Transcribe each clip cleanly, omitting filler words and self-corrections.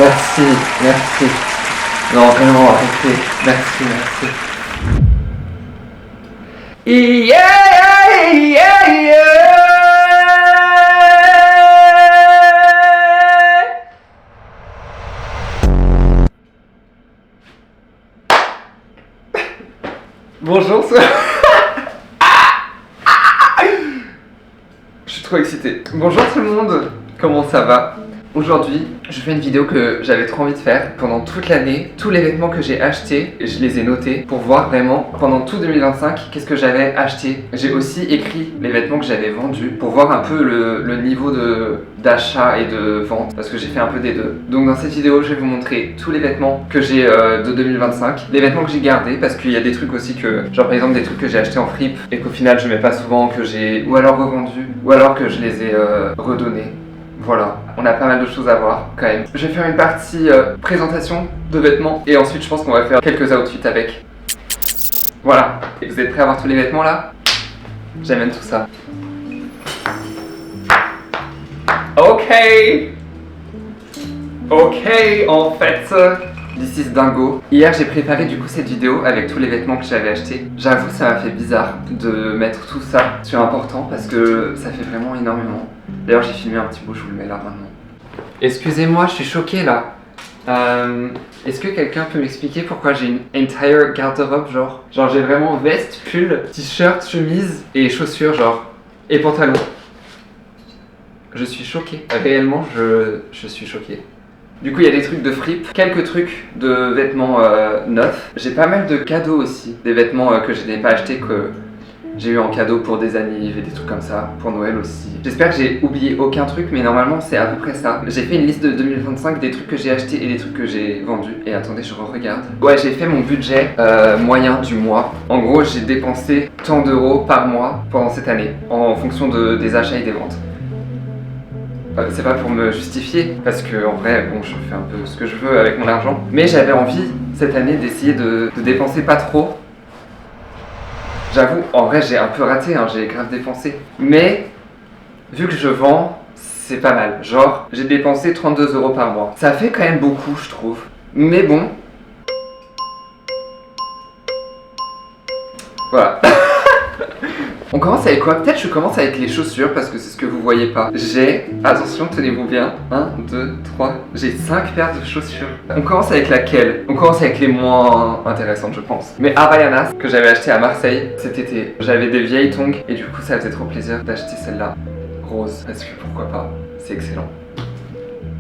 Merci, merci. Non, vraiment, arrêtez. Merci, merci. Yeah, yeah, yeah. Bonjour, je suis trop excité. Bonjour tout le monde, comment ça va? Aujourd'hui, je fais une vidéo que j'avais trop envie de faire pendant toute l'année. Tous les vêtements que j'ai achetés, je les ai notés pour voir vraiment pendant tout 2025 qu'est-ce que j'avais acheté. J'ai aussi écrit les vêtements que j'avais vendus pour voir un peu le niveau d'achat et de vente parce que j'ai fait un peu des deux. Donc dans cette vidéo, je vais vous montrer tous les vêtements que j'ai de 2025, les vêtements que j'ai gardés parce qu'il y a des trucs aussi que, genre par exemple des trucs que j'ai achetés en fripe et qu'au final je mets pas souvent, que j'ai ou alors revendus ou alors que je les ai redonnés. Voilà, on a pas mal de choses à voir quand même. Je vais faire une partie présentation de vêtements et ensuite je pense qu'on va faire quelques outfits avec. Voilà, et vous êtes prêts à voir tous les vêtements là? J'amène tout ça. Ok, en fait, this is dingo. Hier j'ai préparé du coup cette vidéo avec tous les vêtements que j'avais achetés. J'avoue ça m'a fait bizarre de mettre tout ça sur important parce que ça fait vraiment énormément. D'ailleurs j'ai filmé un petit bout, je vous le mets là maintenant. Excusez-moi, je suis choquée là. Est-ce que quelqu'un peut m'expliquer pourquoi j'ai une entire garde-robe genre j'ai vraiment veste, pull, t-shirt, chemise et chaussures genre et pantalon. Je suis choquée. Réellement je suis choquée. Du coup il y a des trucs de fripe, quelques trucs de vêtements neufs. J'ai pas mal de cadeaux aussi, des vêtements que je n'ai pas achetés que j'ai eu en cadeau pour des annives et des trucs comme ça, pour Noël aussi. J'espère que j'ai oublié aucun truc, mais normalement c'est à peu près ça. J'ai fait une liste de 2025 des trucs que j'ai achetés et des trucs que j'ai vendus. Et attendez, je regarde. Ouais, j'ai fait mon budget moyen du mois. En gros, j'ai dépensé tant d'euros par mois pendant cette année, en fonction des achats et des ventes. C'est pas pour me justifier, parce que en vrai, bon, je fais un peu ce que je veux avec mon argent. Mais j'avais envie, cette année, d'essayer de dépenser pas trop. J'avoue, en vrai, j'ai un peu raté, hein, j'ai grave dépensé. Mais, vu que je vends, c'est pas mal. Genre, j'ai dépensé 32 € par mois. Ça fait quand même beaucoup, je trouve. Mais bon. Voilà. On commence avec quoi? Peut-être je commence avec les chaussures parce que c'est ce que vous voyez pas. J'ai, attention, tenez-vous bien, 1, 2, 3, j'ai 5 paires de chaussures. On commence avec laquelle? On commence avec les moins intéressantes je pense. Mais Havaianas, que j'avais acheté à Marseille cet été. J'avais des vieilles tongs et du coup ça faisait trop plaisir d'acheter celle-là, rose, parce que pourquoi pas, c'est excellent.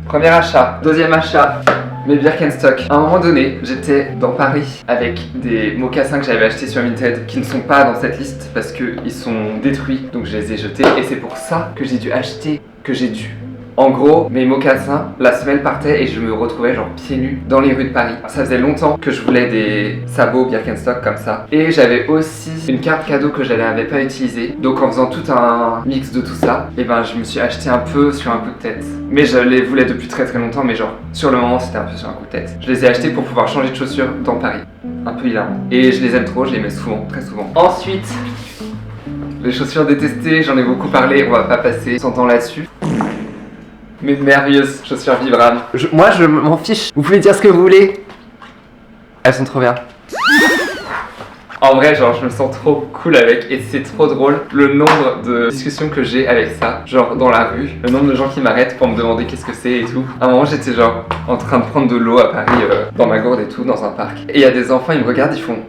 Premier achat. Deuxième achat, mes Birkenstock. À un moment donné, j'étais dans Paris avec des mocassins que j'avais achetés sur Vinted qui ne sont pas dans cette liste parce qu'ils sont détruits, donc je les ai jetés et c'est pour ça que j'ai dû acheter, En gros, mes mocassins, la semelle partait et je me retrouvais genre pieds nus dans les rues de Paris. Ça faisait longtemps que je voulais des sabots Birkenstock comme ça. Et j'avais aussi une carte cadeau que je n'avais pas utilisée. Donc en faisant tout un mix de tout ça, et ben je me suis acheté un peu sur un coup de tête. Mais je les voulais depuis très longtemps, mais genre sur le moment c'était un peu sur un coup de tête. Je les ai achetés pour pouvoir changer de chaussures dans Paris. Un peu hilarant. Et je les aime trop, je les mets souvent, très souvent. Ensuite, les chaussures détestées, j'en ai beaucoup parlé, on va pas passer 100 ans là-dessus. Mes merveilleuses chaussures Vibram. Moi je m'en fiche, vous pouvez dire ce que vous voulez. Elles sont trop bien. En vrai, genre je me sens trop cool avec et c'est trop drôle le nombre de discussions que j'ai avec ça. Genre dans la rue, le nombre de gens qui m'arrêtent pour me demander qu'est-ce que c'est et tout. À un moment j'étais genre en train de prendre de l'eau à Paris dans ma gourde et tout, dans un parc. Et il y a des enfants, ils me regardent, ils font: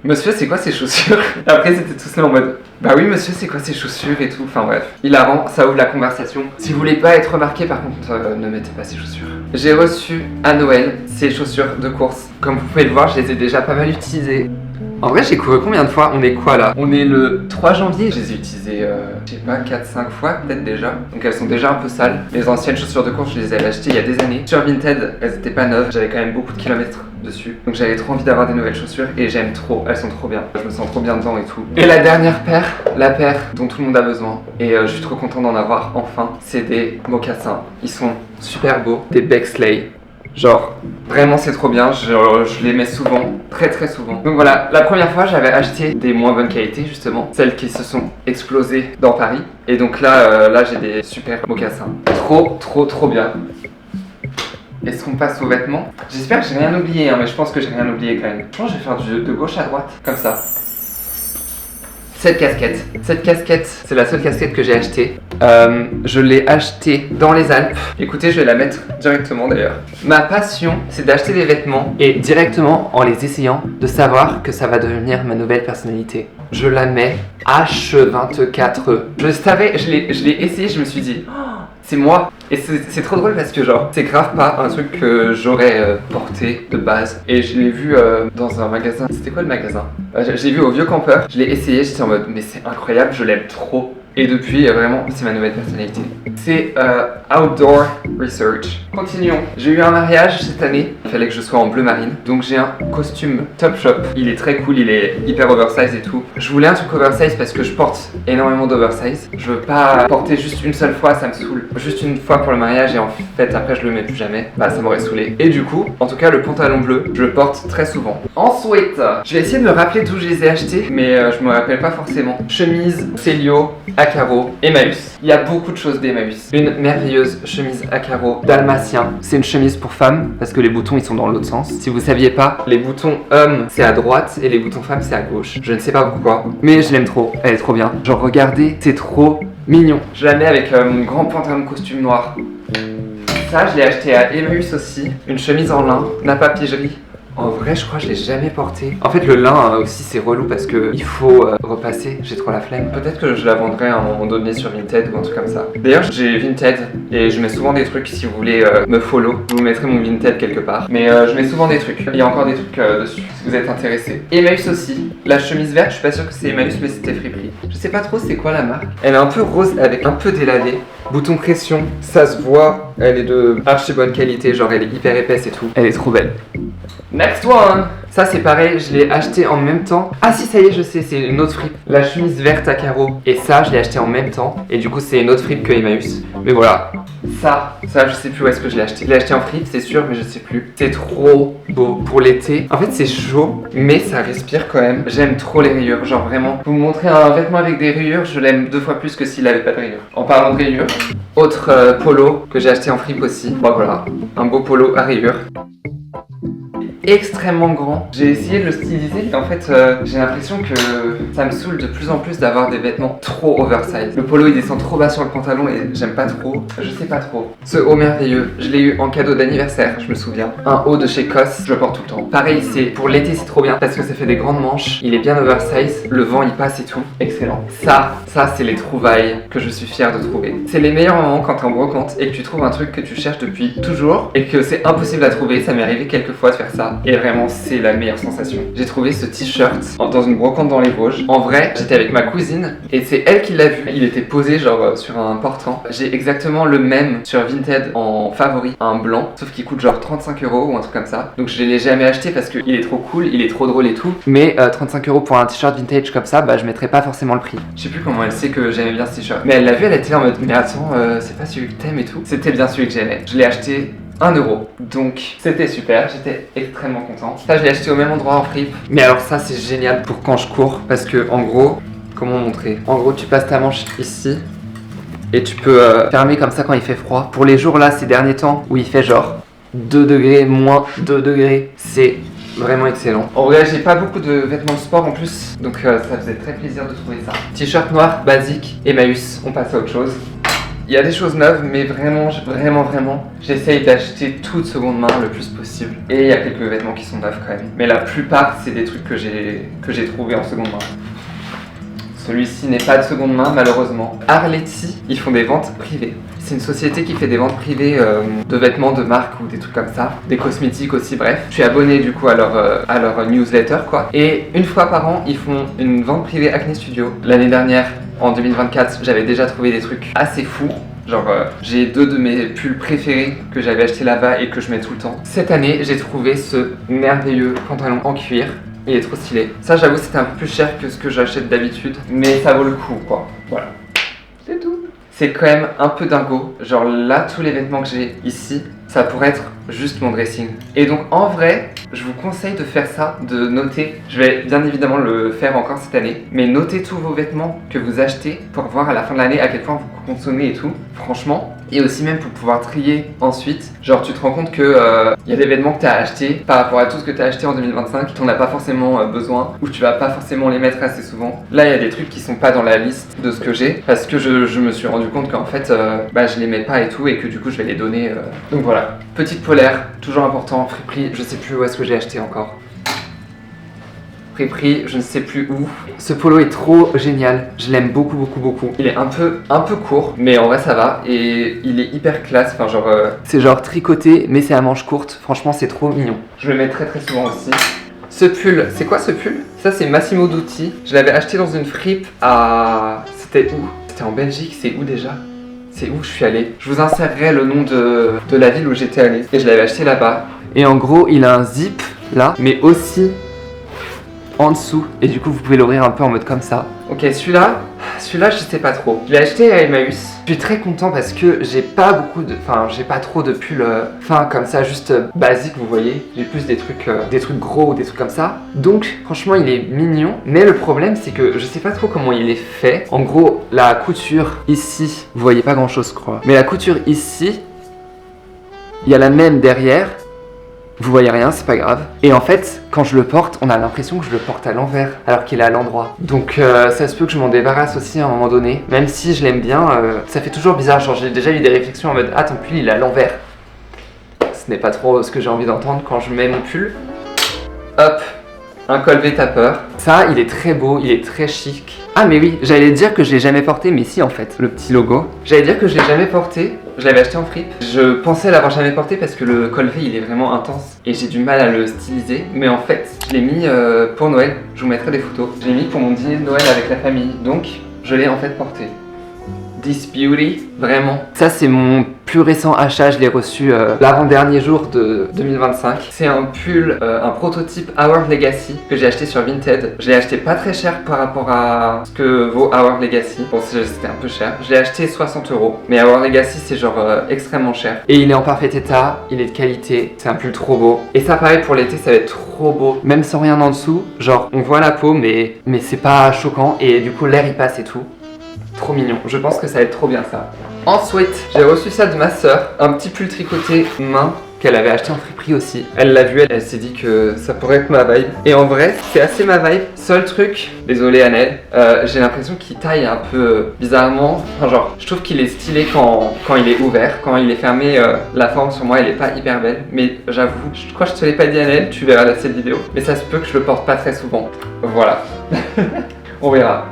Monsieur, c'est quoi ces chaussures? Après, c'était tous là en mode: Bah oui, monsieur, c'est quoi ces chaussures et tout. Enfin bref, hilarant, ça ouvre la conversation. Si vous voulez pas être remarqué, par contre, ne mettez pas ces chaussures. J'ai reçu à Noël ces chaussures de course. Comme vous pouvez le voir, je les ai déjà pas mal utilisées. En vrai, j'ai couru combien de fois? On est quoi là? On est le 3 janvier. Je les ai utilisées, je sais pas, 4-5 fois peut-être déjà. Donc elles sont déjà un peu sales. Les anciennes chaussures de course, je les avais achetées il y a des années. Sur Vinted, elles étaient pas neuves. J'avais quand même beaucoup de kilomètres dessus. Donc j'avais trop envie d'avoir des nouvelles chaussures et j'aime trop. Elles sont trop bien. Je me sens trop bien dedans et tout. Et la dernière paire, la paire dont tout le monde a besoin. Et je suis trop content d'en avoir enfin. C'est des mocassins. Ils sont super beaux. Des Bexley. Genre, vraiment c'est trop bien, je les mets souvent, très souvent. Donc voilà, la première fois j'avais acheté des moins bonnes qualités justement, celles qui se sont explosées dans Paris. Et donc là, j'ai des super mocassins. Trop bien. Est-ce qu'on passe aux vêtements? J'espère que j'ai rien oublié, hein, mais je pense que j'ai rien oublié quand même. Je pense que je vais faire de gauche à droite, comme ça. Cette casquette, c'est la seule casquette que j'ai achetée. Je l'ai achetée dans les Alpes. Écoutez, je vais la mettre directement d'ailleurs. Ma passion, c'est d'acheter des vêtements et directement, en les essayant, de savoir que ça va devenir ma nouvelle personnalité. Je la mets H24. Je savais, je l'ai essayé, je me suis dit, oh, c'est moi. Et c'est trop drôle parce que genre, c'est grave pas un truc que j'aurais porté de base. Et je l'ai vu dans un magasin. C'était quoi le magasin? Je l'ai vu au Vieux Campeur. Je l'ai essayé, j'étais en mode, mais c'est incroyable, je l'aime trop. Et depuis, vraiment, c'est ma nouvelle personnalité. C'est Outdoor Research. Continuons. J'ai eu un mariage cette année. Il fallait que je sois en bleu marine. Donc j'ai un costume Topshop. Il est très cool, il est hyper oversize et tout. Je voulais un truc oversize parce que je porte énormément d'oversize. Je veux pas porter juste une seule fois, ça me saoule. Juste une fois pour le mariage et en fait après je le mets plus jamais. Bah ça m'aurait saoulé. Et du coup, en tout cas le pantalon bleu, je le porte très souvent. Ensuite, je vais essayer de me rappeler d'où je les ai achetés, mais je me rappelle pas forcément. Chemise, Célio, à carreaux, Emmaüs. Il y a beaucoup de choses d'Emmaüs. Une merveilleuse chemise à carreaux dalmatien. C'est une chemise pour femmes parce que les boutons ils sont dans l'autre sens. Si vous saviez pas, les boutons hommes c'est à droite et les boutons femmes c'est à gauche. Je ne sais pas pourquoi, mais je l'aime trop. Elle est trop bien. Genre regardez, c'est trop mignon. Je la mets avec mon grand pantalon de costume noir. Ça, je l'ai acheté à Emmaüs aussi. Une chemise en lin, Napa Pigerie. En vrai, je crois que je l'ai jamais porté. En fait, le lin aussi, c'est relou parce que il faut repasser. J'ai trop la flemme. Peut-être que je la vendrai à un moment donné sur Vinted ou un truc comme ça. D'ailleurs, j'ai Vinted et je mets souvent des trucs. Si vous voulez me follow, vous mettrez mon Vinted quelque part. Mais je mets souvent des trucs. Il y a encore des trucs dessus si vous êtes intéressés. Emmaüs aussi. La chemise verte, je suis pas sûr que c'est Emmaüs, mais c'était Friperie. Je sais pas trop c'est quoi la marque. Elle est un peu rose avec un peu délavé. Bouton pression, ça se voit. Elle est de archi bonne qualité. Genre, elle est hyper épaisse et tout. Elle est trop belle. Next one! Ça c'est pareil, je l'ai acheté en même temps. Ah si, ça y est, je sais, c'est une autre fripe. La chemise verte à carreaux. Et ça, je l'ai acheté en même temps. Et du coup, c'est une autre fripe que Emmaüs. Mais voilà. Ça, je sais plus où est-ce que je l'ai acheté. Je l'ai acheté en fripe, c'est sûr, mais je sais plus. C'est trop beau pour l'été. En fait, c'est chaud, mais ça respire quand même. J'aime trop les rayures, genre vraiment. Vous me montrez un vêtement avec des rayures, je l'aime 2 fois plus que s'il avait pas de rayures. En parlant de rayures, autre polo que j'ai acheté en fripe aussi. Bon voilà, un beau polo à rayures. Extrêmement grand. J'ai essayé de le styliser, mais en fait j'ai l'impression que ça me saoule de plus en plus d'avoir des vêtements trop oversize. Le polo il descend trop bas sur le pantalon et j'aime pas trop. Je sais pas trop. Ce haut merveilleux, je l'ai eu en cadeau d'anniversaire, je me souviens. Un haut de chez COS, je le porte tout le temps. Pareil, c'est pour l'été, c'est trop bien parce que ça fait des grandes manches. Il est bien oversize, le vent il passe et tout. Excellent. Ça c'est les trouvailles que je suis fier de trouver. C'est les meilleurs moments quand t'es en brocante et que tu trouves un truc que tu cherches depuis toujours et que c'est impossible à trouver. Ça m'est arrivé quelques fois de faire ça. Et vraiment, c'est la meilleure sensation. J'ai trouvé ce t-shirt dans une brocante dans les Vosges. En vrai, j'étais avec ma cousine et c'est elle qui l'a vu. Il était posé genre sur un portant. J'ai exactement le même sur Vinted en favori, un blanc, sauf qu'il coûte genre 35 € ou un truc comme ça. Donc je l'ai jamais acheté parce qu'il est trop cool, il est trop drôle et tout. Mais 35 € pour un t-shirt vintage comme ça, bah je mettrais pas forcément le prix. Je sais plus comment elle sait que j'aimais bien ce t-shirt. Mais elle l'a vu, elle était en mode mais attends, c'est pas celui que t'aimes et tout. C'était bien celui que j'aimais. Je l'ai acheté 1 €. Donc c'était super, j'étais extrêmement content. Ça je l'ai acheté au même endroit en fripe. Mais alors ça c'est génial pour quand je cours parce que en gros, comment montrer? En gros tu passes ta manche ici et tu peux fermer comme ça quand il fait froid. Pour les jours là, ces derniers temps où il fait genre 2 degrés, moins 2 degrés, c'est vraiment excellent. En vrai, j'ai pas beaucoup de vêtements de sport en plus, donc ça faisait très plaisir de trouver ça. T-shirt noir basique, Emmaüs, on passe à autre chose. Il y a des choses neuves, mais vraiment, j'essaye d'acheter tout de seconde main le plus possible. Et il y a quelques vêtements qui sont neufs quand même. Mais la plupart, c'est des trucs que j'ai trouvés en seconde main. Celui-ci n'est pas de seconde main, malheureusement. Arletty, ils font des ventes privées. C'est une société qui fait des ventes privées de vêtements de marque ou des trucs comme ça. Des cosmétiques aussi, bref. Je suis abonné du coup à leur newsletter, quoi. Et une fois par an, ils font une vente privée Acne Studio. L'année dernière, en 2024, j'avais déjà trouvé des trucs assez fous. Genre, j'ai 2 de mes pulls préférés que j'avais acheté là-bas et que je mets tout le temps. Cette année, j'ai trouvé ce merveilleux pantalon en cuir. Il est trop stylé. Ça, j'avoue, c'était un peu plus cher que ce que j'achète d'habitude, mais ça vaut le coup, quoi. Voilà. C'est tout. C'est quand même un peu dingo. Genre là, tous les vêtements que j'ai ici, ça pourrait être juste mon dressing. Et donc, en vrai, je vous conseille de faire ça, de noter. Je vais bien évidemment le faire encore cette année, mais notez tous vos vêtements que vous achetez pour voir à la fin de l'année à quel point vous consommez et tout. Franchement, Et aussi même pour pouvoir trier ensuite. Genre tu te rends compte que y a des vêtements que tu as achetés par rapport à tout ce que tu as acheté en 2025, tu n'en as pas forcément besoin ou tu vas pas forcément les mettre assez souvent. Là il y a des trucs qui sont pas dans la liste de ce que j'ai parce que je me suis rendu compte qu'en fait je les mets pas et tout et que du coup je vais les donner. Donc voilà, petite polaire, toujours important, Friperie, je sais plus où est-ce que j'ai acheté encore. Friperie, je ne sais plus où. Ce polo est trop génial, je l'aime beaucoup beaucoup beaucoup. Il est un peu court, mais en vrai ça va et il est hyper classe, enfin genre c'est genre tricoté mais c'est à manches courtes, franchement c'est trop mignon. Je le mets très souvent aussi. Ce pull, c'est quoi ce pull? Ça c'est Massimo Dutti, je l'avais acheté dans une fripe à... C'était où? C'était en Belgique, c'est où déjà? C'est où je suis allé? Je vous insérerai le nom de la ville où j'étais allé et je l'avais acheté là-bas. Et en gros il a un zip là, mais aussi en dessous et du coup vous pouvez l'ouvrir un peu en mode comme ça. Ok, celui-là je sais pas trop. Je l'ai acheté à Emmaüs. Je suis très content parce que j'ai pas trop de pulls fins comme ça, juste basiques, vous voyez. J'ai plus des trucs gros ou des trucs comme ça. Donc franchement il est mignon, mais le problème c'est que je sais pas trop comment il est fait. En gros la couture ici, vous voyez pas grand chose je crois, mais la couture ici, il y a la même derrière. Vous voyez rien, c'est pas grave. Et en fait, quand je le porte, on a l'impression que je le porte à l'envers, alors qu'il est à l'endroit. Donc ça se peut que je m'en débarrasse aussi à un moment donné. Même si je l'aime bien, ça fait toujours bizarre. Genre j'ai déjà eu des réflexions en mode « Ah, ton pull, il est à l'envers ». Ce n'est pas trop ce que j'ai envie d'entendre quand je mets mon pull. Hop, un col V-tapper. Ça, il est très beau, il est très chic. Ah mais oui, j'allais dire que je l'ai jamais porté, mais si en fait, le petit logo. J'allais dire que je l'ai jamais porté, je l'avais acheté en fripe. Je pensais l'avoir jamais porté parce que le col V il est vraiment intense et j'ai du mal à le styliser. Mais en fait, je l'ai mis pour Noël, je vous mettrai des photos. Je l'ai mis pour mon dîner de Noël avec la famille, donc je l'ai en fait porté. This Beauty, vraiment. Ça c'est mon plus récent achat, je l'ai reçu l'avant-dernier jour de 2025. C'est un pull, un prototype Our Legacy que j'ai acheté sur Vinted. Je l'ai acheté pas très cher par rapport à ce que vaut Our Legacy. Bon, c'était un peu cher. Je l'ai acheté 60 €, mais Our Legacy c'est genre extrêmement cher. Et il est en parfait état, il est de qualité, c'est un pull trop beau. Et ça pareil pour l'été, ça va être trop beau. Même sans rien en dessous, genre on voit la peau mais c'est pas choquant et du coup l'air il passe et tout. Trop mignon, je pense que ça va être trop bien ça. Ensuite, j'ai reçu ça de ma soeur, un petit pull tricoté main qu'elle avait acheté en friperie aussi. Elle l'a vu, elle s'est dit que ça pourrait être ma vibe. Et en vrai, c'est assez ma vibe. Seul truc, désolé Annelle, j'ai l'impression qu'il taille un peu bizarrement. Enfin genre, je trouve qu'il est stylé quand il est ouvert. Quand il est fermé, la forme sur moi elle est pas hyper belle. Mais j'avoue, je crois que je te l'ai pas dit Annelle, tu verras dans cette vidéo. Mais ça se peut que je le porte pas très souvent. Voilà. On verra.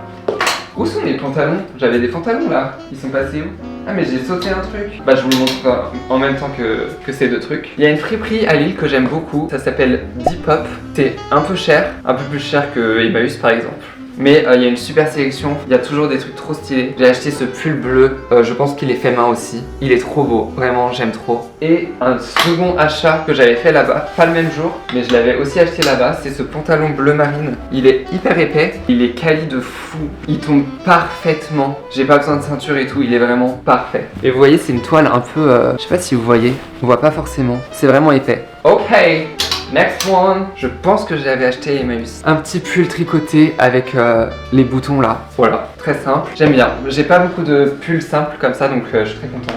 Où sont mes pantalons? J'avais des pantalons là. Ils sont passés où? Ah mais j'ai sauté un truc. Bah je vous le montre en même temps que ces deux trucs. Il y a une friperie à Lille que j'aime beaucoup. Ça s'appelle Depop. C'est un peu cher. Un peu plus cher que Emmaüs par exemple. Mais il y a une super sélection, il y a toujours des trucs trop stylés. J'ai acheté ce pull bleu, je pense qu'il est fait main aussi. Il est trop beau, vraiment j'aime trop. Et un second achat que j'avais fait là-bas, pas le même jour, mais je l'avais aussi acheté là-bas, c'est ce pantalon bleu marine. Il est hyper épais, il est quali de fou, il tombe parfaitement. J'ai pas besoin de ceinture et tout, il est vraiment parfait. Et vous voyez, c'est une toile un peu, je sais pas si vous voyez, on voit pas forcément, c'est vraiment épais. Ok. Next one. Je pense que je l'avais acheté à Emmaüs. Un petit pull tricoté avec les boutons là. Voilà, très simple. J'aime bien. J'ai pas beaucoup de pulls simples comme ça, donc je suis très content.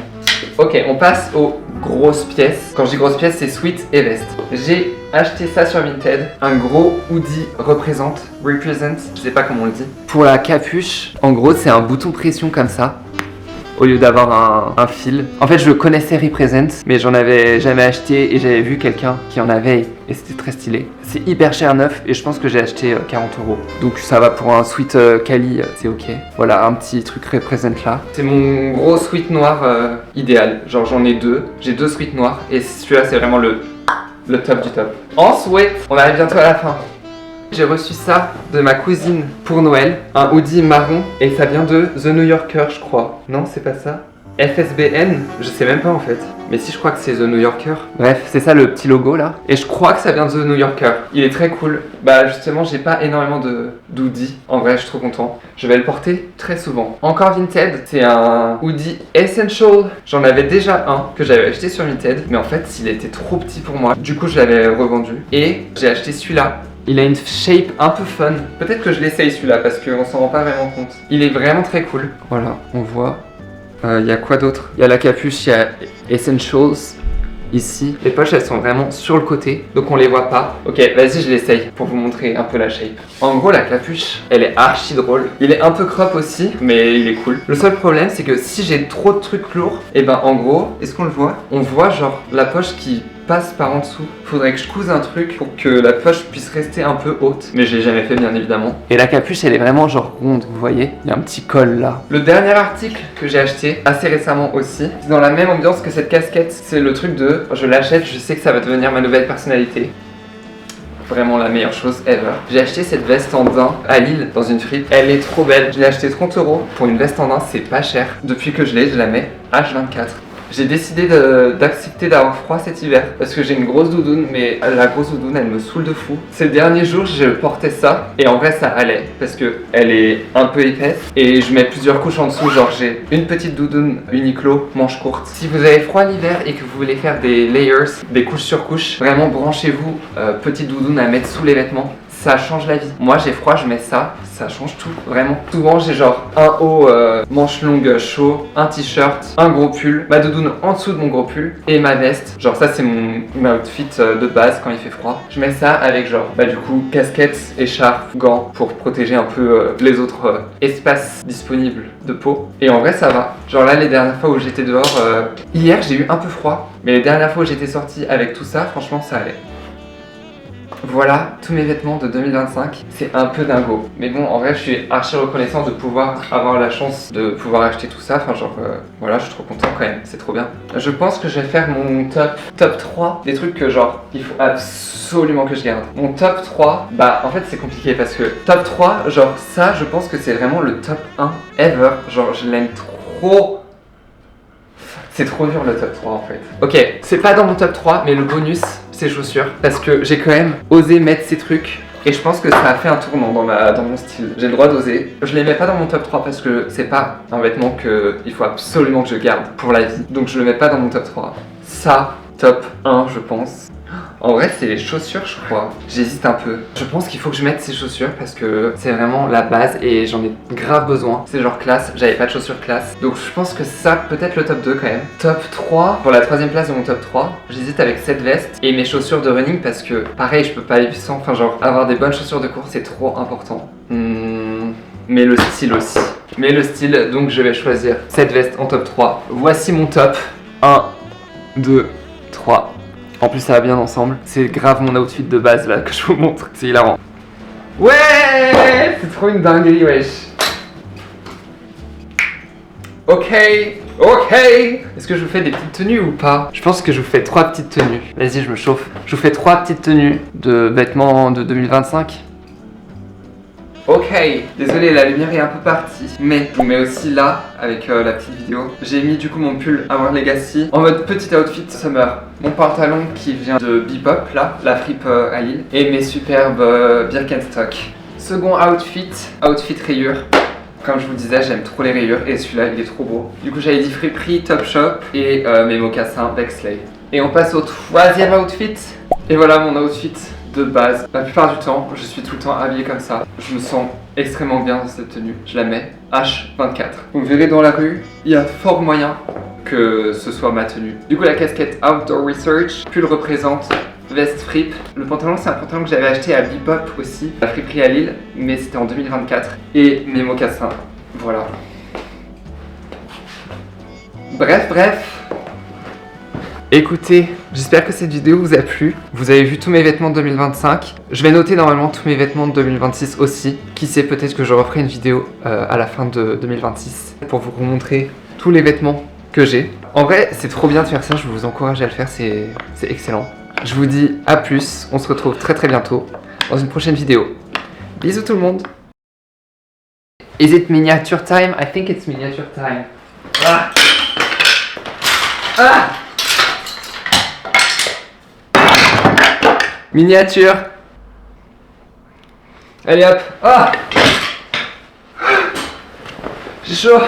Ok, on passe aux grosses pièces. Quand je dis grosses pièces, c'est sweat et veste. J'ai acheté ça sur Vinted. Un gros hoodie représente, je sais pas comment on le dit. Pour la capuche, en gros, c'est un bouton pression comme ça. Au lieu d'avoir un fil. En fait, je connaissais Represent, mais j'en avais jamais acheté et j'avais vu quelqu'un qui en avait et c'était très stylé. C'est hyper cher neuf et je pense que j'ai acheté 40 €. Donc ça va pour un sweat Cali, c'est ok. Voilà, un petit truc Represent là. C'est mon gros sweat noir idéal. Genre j'en ai deux. J'ai deux sweats noirs et celui-là c'est vraiment le top du top. Ensuite, on arrive bientôt à la fin. J'ai reçu ça de ma cousine pour Noël, un hoodie marron et ça vient de The New Yorker je crois. Non c'est pas ça. FSBN, je sais même pas en fait. Mais si je crois que c'est The New Yorker. Bref, c'est ça le petit logo là. Et je crois que ça vient de The New Yorker. Il est très cool. Bah justement j'ai pas énormément d'hoodies. En vrai je suis trop content. Je vais le porter très souvent. Encore Vinted, c'est un hoodie Essential. J'en avais déjà un que j'avais acheté sur Vinted. Mais en fait il était trop petit pour moi. Du coup je l'avais revendu. Et j'ai acheté celui-là. Il a une shape un peu fun. Peut-être que je l'essaye celui-là parce qu'on s'en rend pas vraiment compte. Il est vraiment très cool. Voilà, on voit. Il y a quoi d'autre? Il y a la capuche, il y a Essentials. Ici, les poches elles sont vraiment sur le côté, donc on les voit pas. Ok, vas-y, je l'essaye pour vous montrer un peu la shape. En gros, la capuche, elle est archi drôle. Il est un peu crop aussi, mais il est cool. Le seul problème, c'est que si j'ai trop de trucs lourds, et ben en gros, est-ce qu'on le voit? On voit genre la poche qui passe par en dessous. Faudrait que je couse un truc pour que la poche puisse rester un peu haute. Mais je l'ai jamais fait, bien évidemment. Et la capuche, elle est vraiment genre ronde, vous voyez? Il y a un petit col là. Le dernier article que j'ai acheté, assez récemment aussi, c'est dans la même ambiance que cette casquette. C'est le truc de, je l'achète, je sais que ça va devenir ma nouvelle personnalité. Vraiment la meilleure chose ever. J'ai acheté cette veste en daim à Lille dans une fripe. Elle est trop belle. Je l'ai acheté 30 € pour une veste en daim, c'est pas cher. Depuis que je l'ai, je la mets H24. J'ai décidé d'accepter d'avoir froid cet hiver parce que j'ai une grosse doudoune, mais la grosse doudoune elle me saoule de fou. Ces derniers jours je portais ça et en vrai ça allait parce que elle est un peu épaisse et je mets plusieurs couches en dessous, genre j'ai une petite doudoune Uniqlo manche courte. Si vous avez froid l'hiver et que vous voulez faire des layers, des couches sur couches, vraiment branchez-vous, petite doudoune à mettre sous les vêtements. Ça change la vie. Moi j'ai froid, je mets ça, ça change tout, vraiment. Souvent j'ai genre un haut manche longue chaud, un t-shirt, un gros pull, ma doudoune en dessous de mon gros pull et ma veste. Genre ça c'est mon outfit de base quand il fait froid. Je mets ça avec genre du coup casquette, écharpe, gants pour protéger un peu les autres espaces disponibles de peau. Et en vrai ça va. Genre là les dernières fois où j'étais dehors, hier j'ai eu un peu froid, mais les dernières fois où j'étais sortie avec tout ça, franchement ça allait. Voilà tous mes vêtements de 2025, c'est un peu dingo. Mais bon, en vrai, je suis archi reconnaissant de pouvoir avoir la chance de pouvoir acheter tout ça. Enfin, genre, voilà, je suis trop content quand même, c'est trop bien. Je pense que je vais faire mon top 3 des trucs que, genre, il faut absolument que je garde. Mon top 3, bah, en fait, c'est compliqué parce que top 3, genre, ça, je pense que c'est vraiment le top 1 ever. Genre, je l'aime trop. C'est trop dur le top 3 en fait. Ok, c'est pas dans mon top 3, mais le bonus, c'est chaussures. Parce que j'ai quand même osé mettre ces trucs. Et je pense que ça a fait un tournant dans mon style. J'ai le droit d'oser. Je les mets pas dans mon top 3 parce que c'est pas un vêtement qu'il faut absolument que je garde pour la vie. Donc je le mets pas dans mon top 3. Ça, top 1 je pense. En vrai, c'est les chaussures, je crois. J'hésite un peu. Je pense qu'il faut que je mette ces chaussures parce que c'est vraiment la base et j'en ai grave besoin. C'est genre classe, j'avais pas de chaussures classe. Donc je pense que ça, peut-être le top 2 quand même. Top 3, pour la troisième place de mon top 3, j'hésite avec cette veste et mes chaussures de running parce que, pareil, je peux pas vivre sans. Enfin, genre, avoir des bonnes chaussures de course, c'est trop important. Mais le style aussi. Mais le style, donc je vais choisir cette veste en top 3. Voici mon top. 1, 2, 3. En plus ça va bien ensemble. C'est grave mon outfit de base là que je vous montre. C'est hilarant. Ouais, c'est trop une dinguerie, wesh. Ok. Est-ce que je vous fais des petites tenues ou pas? Je pense que je vous fais 3 petites tenues. Vas-y, je me chauffe. Je vous fais 3 petites tenues de vêtements de 2025. Ok, désolé, la lumière est un peu partie, mais je vous mets aussi là avec la petite vidéo. J'ai mis du coup mon pull Our Legacy en mode petit outfit summer. Mon pantalon qui vient de Bebop, là, la fripe à Lille, et mes superbes Birkenstock. Second outfit rayures. Comme je vous disais, j'aime trop les rayures et celui-là il est trop beau. Du coup j'avais dit friperie, Topshop et mes mocassins Bexley. Et on passe au troisième outfit. Et voilà mon outfit de base. La plupart du temps, je suis tout le temps habillé comme ça. Je me sens extrêmement bien dans cette tenue. Je la mets H24. Vous verrez dans la rue, il y a fort moyen que ce soit ma tenue. Du coup la casquette Outdoor Research, pull représente, veste fripe. Le pantalon c'est un pantalon que j'avais acheté à Bebop aussi, la friperie à Lille, mais c'était en 2024. Et mes mocassins, voilà. Bref. Écoutez, j'espère que cette vidéo vous a plu. Vous avez vu tous mes vêtements de 2025. Je vais noter normalement tous mes vêtements de 2026 aussi. Qui sait, peut-être que je referai une vidéo à la fin de 2026 pour vous montrer tous les vêtements que j'ai. En vrai, c'est trop bien de faire ça. Je vous encourage à le faire, c'est excellent. Je vous dis à plus. On se retrouve très bientôt dans une prochaine vidéo. Bisous tout le monde. Is it miniature time? I think it's miniature time. Miniature. Allez hop. J'ai chaud.